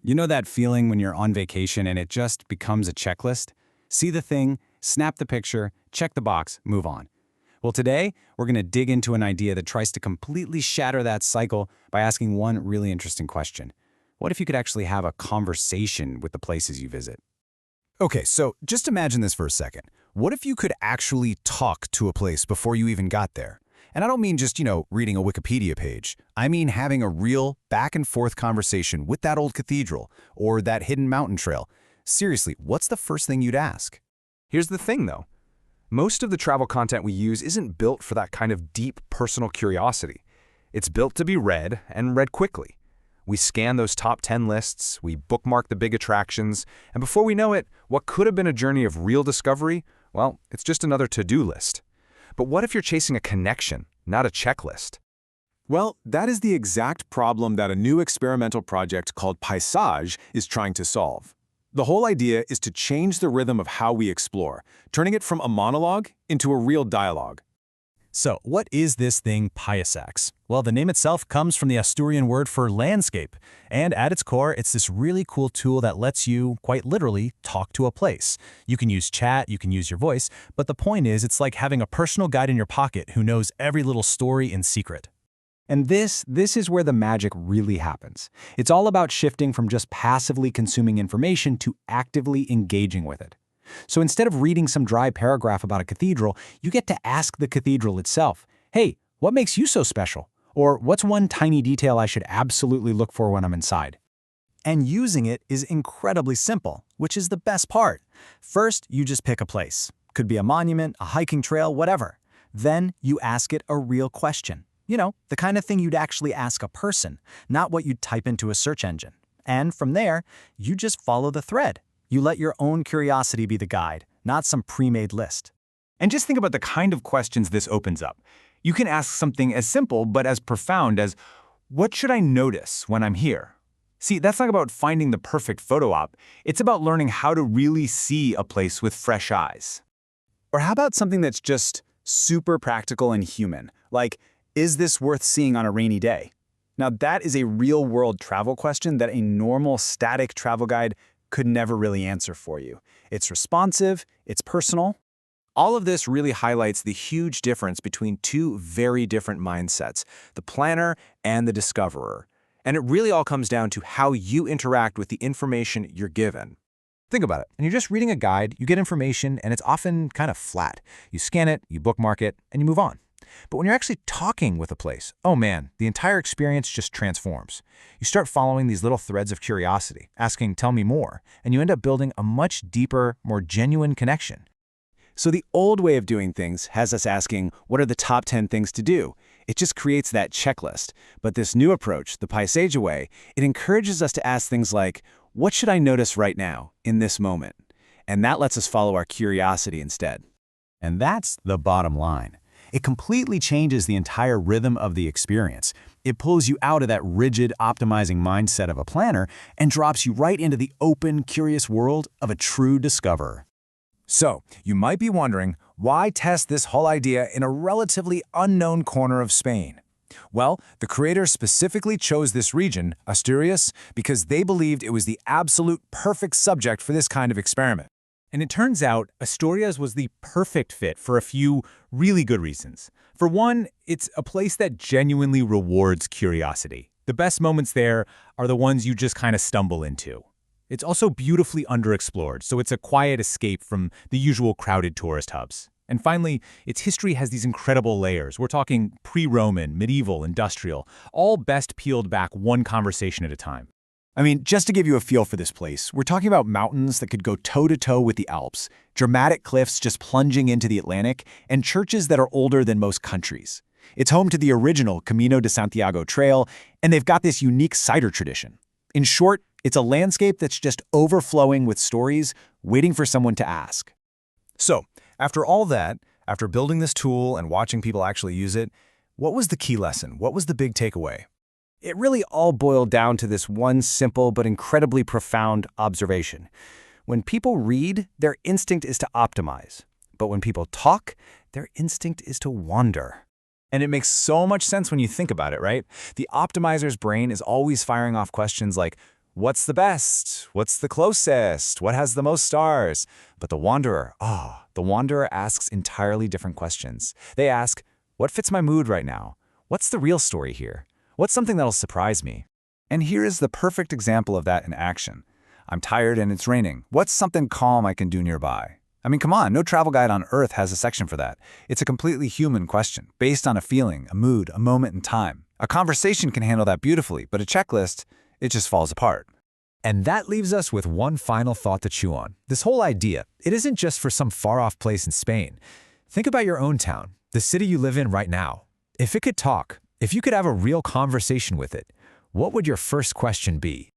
You know that feeling when you're on vacation and it just becomes a checklist? See the thing, snap the picture, check the box, move on. Well, today, we're going to dig into an idea that tries to completely shatter that cycle by asking one really interesting question. What if you could actually have a conversation with the places you visit? Okay, so just imagine this for a second. What if you could actually talk to a place before you even got there? And I don't mean just, reading a Wikipedia page. I mean having a real back-and-forth conversation with that old cathedral or that hidden mountain trail. Seriously, what's the first thing you'd ask? Here's the thing, though. Most of the travel content we use isn't built for that kind of deep personal curiosity. It's built to be read, and read quickly. We scan those top 10 lists, we bookmark the big attractions, and before we know it, what could have been a journey of real discovery, well, it's just another to-do list. But what if you're chasing a connection, not a checklist? Well, that is the exact problem that a new experimental project called Paisaxe is trying to solve. The whole idea is to change the rhythm of how we explore, turning it from a monologue into a real dialogue. So, what is this thing Paisaxe? Well, the name itself comes from the Asturian word for landscape, and at its core, it's this really cool tool that lets you, quite literally, talk to a place. You can use chat, you can use your voice, but the point is, it's like having a personal guide in your pocket who knows every little story in secret. And this is where the magic really happens. It's all about shifting from just passively consuming information to actively engaging with it. So instead of reading some dry paragraph about a cathedral, you get to ask the cathedral itself, hey, what makes you so special? Or what's one tiny detail I should absolutely look for when I'm inside? And using it is incredibly simple, which is the best part. First, you just pick a place. Could be a monument, a hiking trail, whatever. Then you ask it a real question. The kind of thing you'd actually ask a person, not what you'd type into a search engine. And from there, you just follow the thread. You let your own curiosity be the guide, not some pre-made list. And just think about the kind of questions this opens up. You can ask something as simple but as profound as, what should I notice when I'm here? See, that's not about finding the perfect photo op. It's about learning how to really see a place with fresh eyes. Or how about something that's just super practical and human, like, is this worth seeing on a rainy day? Now, that is a real-world travel question that a normal static travel guide could never really answer for you. It's responsive, it's personal. All of this really highlights the huge difference between two very different mindsets, the planner and the discoverer. And it really all comes down to how you interact with the information you're given. Think about it. When you're just reading a guide, you get information and it's often kind of flat. You scan it, you bookmark it, and you move on. But when you're actually talking with a place, oh man, the entire experience just transforms. You start following these little threads of curiosity, asking, tell me more, and you end up building a much deeper, more genuine connection. So the old way of doing things has us asking, what are the top 10 things to do? It just creates that checklist. But this new approach, the Paisaxe way, it encourages us to ask things like, what should I notice right now, in this moment? And that lets us follow our curiosity instead. And that's the bottom line. It completely changes the entire rhythm of the experience. It pulls you out of that rigid, optimizing mindset of a planner and drops you right into the open, curious world of a true discoverer. So, you might be wondering, why test this whole idea in a relatively unknown corner of Spain? Well, the creators specifically chose this region, Asturias, because they believed it was the absolute perfect subject for this kind of experiment. And it turns out Asturias was the perfect fit for a few really good reasons. For one, it's a place that genuinely rewards curiosity. The best moments there are the ones you just kind of stumble into. It's also beautifully underexplored, so it's a quiet escape from the usual crowded tourist hubs. And finally, its history has these incredible layers. We're talking pre-Roman, medieval, industrial, all best peeled back one conversation at a time. I mean, just to give you a feel for this place, we're talking about mountains that could go toe-to-toe with the Alps, dramatic cliffs just plunging into the Atlantic, and churches that are older than most countries. It's home to the original Camino de Santiago trail, and they've got this unique cider tradition. In short, it's a landscape that's just overflowing with stories, waiting for someone to ask. So, after all that, after building this tool and watching people actually use it, what was the key lesson? What was the big takeaway? It really all boiled down to this one simple but incredibly profound observation. When people read, their instinct is to optimize. But when people talk, their instinct is to wander. And it makes so much sense when you think about it, right? The optimizer's brain is always firing off questions like, What's the best? What's the closest? What has the most stars? But the wanderer asks entirely different questions. They ask, what fits my mood right now? What's the real story here? What's something that'll surprise me? And here is the perfect example of that in action. I'm tired and it's raining. What's something calm I can do nearby? I mean, come on, no travel guide on Earth has a section for that. It's a completely human question, based on a feeling, a mood, a moment in time. A conversation can handle that beautifully, but a checklist, it just falls apart. And that leaves us with one final thought to chew on. This whole idea, it isn't just for some far-off place in Spain. Think about your own town, the city you live in right now. If it could talk, if you could have a real conversation with it, what would your first question be?